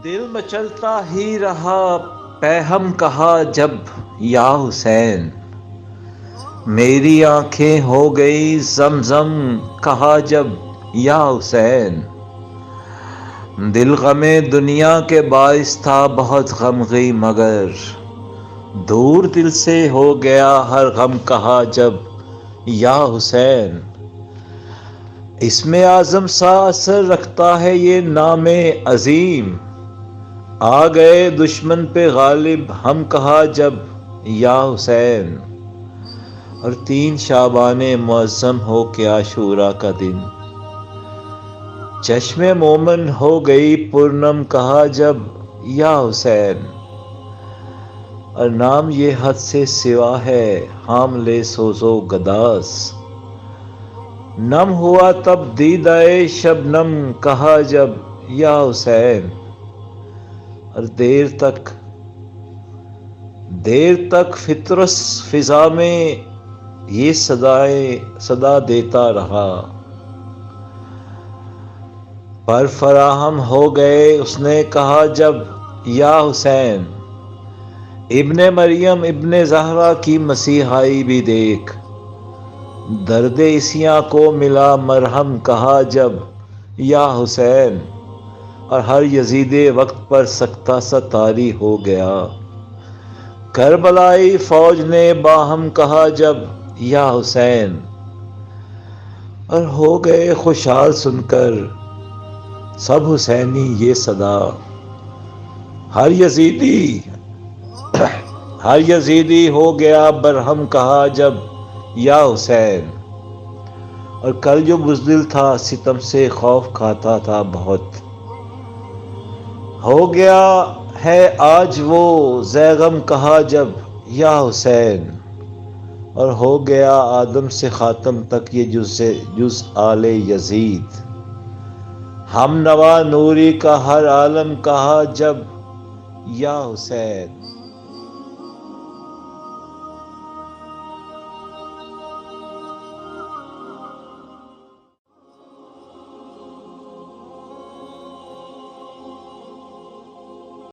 دل مچلتا ہی رہا، پیہم کہا جب یا حسین، میری آنکھیں ہو گئی زمزم کہا جب یا حسین، دل غم دنیا کے باعث تھا بہت غمگی مگر دور دل سے ہو گیا ہر غم کہا جب یا حسین، اسم اعظم سا اثر رکھتا ہے یہ نام عظیم، آ گئے دشمن پہ غالب ہم کہا جب یا حسین، اور 3 شعبان معظم ہو کے عاشورہ کا دن، چشم مومن ہو گئی پرنم کہا جب یا حسین، اور نام یہ حد سے سوا ہے حاملے سوز و گداز، نم ہوا تب دیدہ شبنم کہا جب یا حسین، اور دیر تک فطرس فضا میں یہ صدا دیتا رہا، پر فراہم ہو گئے اس نے کہا جب یا حسین، ابن مریم ابن زہرا کی مسیحائی بھی دیکھ، درد عیسیاں کو ملا مرہم کہا جب یا حسین، اور ہر یزید وقت پر سکتہ سا طاری ہو گیا، کربلائی فوج نے باہم کہا جب یا حسین، اور ہو گئے خوشحال سن کر سب حسینی یہ صدا، ہر یزیدی ہو گیا برہم کہا جب یا حسین، اور کل جو بزدل تھا ستم سے خوف کھاتا تھا بہت، ہو گیا ہے آج وہ ذیغم کہا جب یا حسین، اور ہو گیا آدم سے خاتم تک یہ جز آل یزید، ہم نوا نوری کا ہر عالم کہا جب یا حسین۔